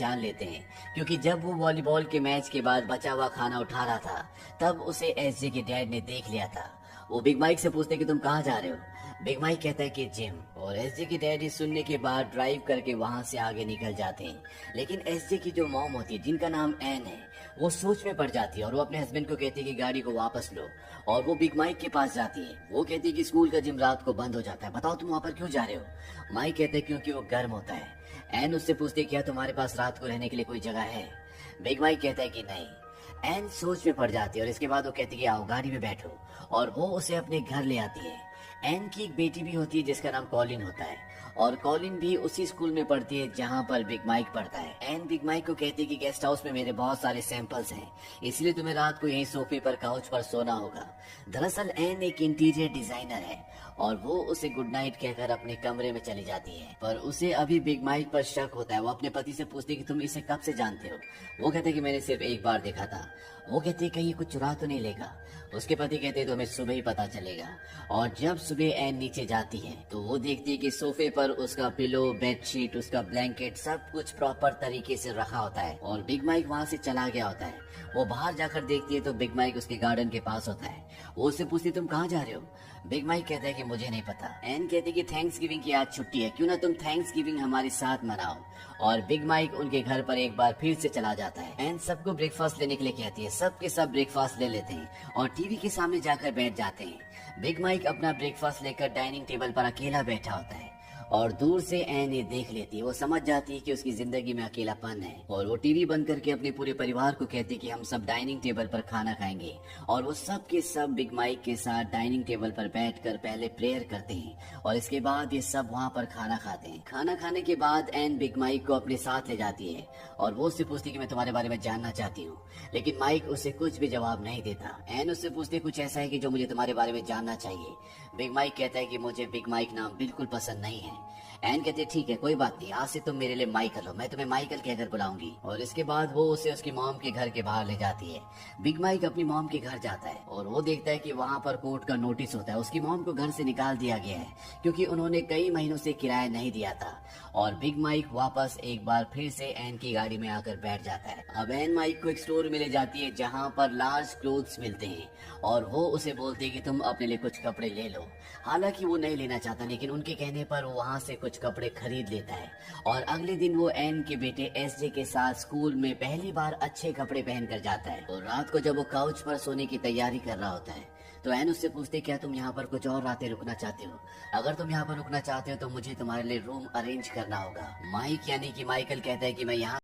पहचान लेते हैं, क्योंकि जब वो वॉलीबॉल के मैच के बाद बचा हुआ खाना उठा रहा था तब उसे एसजे के डैड ने देख लिया था। वो बिग माइक से पूछते कि तुम कहाँ जा रहे हो। बिग माइक कहता है कि जिम। और एसजे की डैडी सुनने के बाद ड्राइव करके वहां से आगे निकल जाते हैं। लेकिन एसजे की जो मॉम होती है, जिनका नाम एन है, वो सोच में पड़ जाती है और वो अपने हस्बैंड को कहती है कि गाड़ी को वापस लो। और वो बिग माइक के पास जाती है। वो कहती है कि स्कूल का जिम रात को बंद हो जाता है, बताओ तुम वहां पर क्यों जा रहे हो। माइक कहते हैं क्योंकि वो गर्म होता है। एन उससे पूछती है क्या तुम्हारे पास रात को रहने के लिए कोई जगह है। बिग माइक कहता है कि नहीं। एन सोच में पड़ जाती है और इसके बाद वो कहती है कि आओ गाड़ी में बैठो, और वो उसे अपने घर ले आती है। एन की एक बेटी भी होती है जिसका नाम कॉलिन होता है, और कॉलिन भी उसी स्कूल में पढ़ती है जहाँ पर बिग माइक पढ़ता है। एन बिग माइक को कहती है कि गेस्ट हाउस में मेरे बहुत सारे सैंपल्स हैं, इसलिए तुम्हें रात को यहीं सोफे पर काउच पर सोना होगा। दरअसल एन एक इंटीरियर डिजाइनर है और वो उसे गुड नाइट कहकर अपने कमरे में चली जाती है। पर उसे अभी बिग माइक पर शक होता है। वो अपने पति से पूछती है कि तुम इसे कब से जानते हो। वो कहते हैं कि मैंने सिर्फ एक बार देखा था। वो कहती है कहीं कुछ चुरा तो नहीं लेगा। उसके पति कहते हैं तो हमें सुबह ही पता चलेगा। और जब सुबह एन नीचे जाती है तो वो देखती है कि सोफे पर उसका पिलो, बेडशीट, उसका ब्लैंकेट सब कुछ प्रॉपर तरीके से रखा होता है और बिग माइक वहाँ से चला गया होता है। वो बाहर जाकर देखती है तो बिग माइक उसके गार्डन के पास होता है। वो उससे पूछती तुम कहाँ जा रहे हो। बिग माइक कहता है कि मुझे नहीं पता। एन कहती है कि थैंक्स गिविंग की आज छुट्टी है, क्यों ना तुम थैंक्स गिविंग हमारे साथ मनाओ। और बिग माइक उनके घर पर एक बार फिर से चला जाता है। एन सबको ब्रेकफास्ट लेने के लिए कहती है। सब के सब ब्रेकफास्ट ले लेते हैं और टीवी के सामने जाकर बैठ जाते हैं। बिग माइक अपना ब्रेकफास्ट लेकर डाइनिंग टेबल पर अकेला बैठा होता है और दूर से एन ये देख लेती है। वो समझ जाती है कि उसकी जिंदगी में अकेलापन है और वो टीवी बंद करके अपने पूरे परिवार को कहती है कि हम सब डाइनिंग टेबल पर खाना खाएंगे। और वो सब के सब बिग माइक के साथ डाइनिंग टेबल पर बैठकर पहले प्रेयर करते हैं और इसके बाद ये सब वहाँ पर खाना खाते हैं। खाना खाने के बाद एन बिग माइक को अपने साथ ले जाती है और वो उससे पूछती है कि मैं तुम्हारे बारे में जानना चाहती हूँ। लेकिन माइक उसे कुछ भी जवाब नहीं देता। एन उससे पूछती है कुछ ऐसा है कि जो मुझे तुम्हारे बारे में जानना चाहिए। बिग माइक कहता है कि मुझे बिग माइक नाम बिल्कुल पसंद नहीं है। एन कहते ठीक है कोई बात नहीं, आज से तुम मेरे लिए माइकल हो, मैं तुम्हें माइकल कहकर बुलाऊंगी। और इसके बाद वो उसे उसकी मॉम के घर के बाहर ले जाती है। बिग माइक अपनी मॉम के घर जाता है और वो देखता है कि वहाँ पर कोर्ट का नोटिस होता है। उसकी मॉम को घर से निकाल दिया गया है क्योंकि उन्होंने कई महीनों से किराया नहीं दिया था। और बिग माइक वापस एक बार फिर से एन की गाड़ी में आकर बैठ जाता है। अब एन माइक को एक स्टोर में ले जाती है जहाँ पर लार्ज क्लोथ्स मिलते हैं और वो उसे बोलती है कि तुम अपने लिए कुछ कपड़े ले लो। हालांकि वो नहीं लेना चाहता, लेकिन उनके कहने पर वो वहाँ से कुछ कपड़े खरीद लेता है। और अगले दिन वो एन के बेटे एसजे के साथ स्कूल में पहली बार अच्छे कपड़े पहनकर जाता है। और रात को जब वो काउच पर सोने की तैयारी कर रहा होता है तो एन उससे पूछते क्या तुम यहाँ पर कुछ और रातें रुकना चाहते हो। अगर तुम यहाँ पर रुकना चाहते हो तो मुझे तुम्हारे लिए रूम अरेंज करना होगा। माइक यानी कि माइकल कहता है कि मैं यहाँ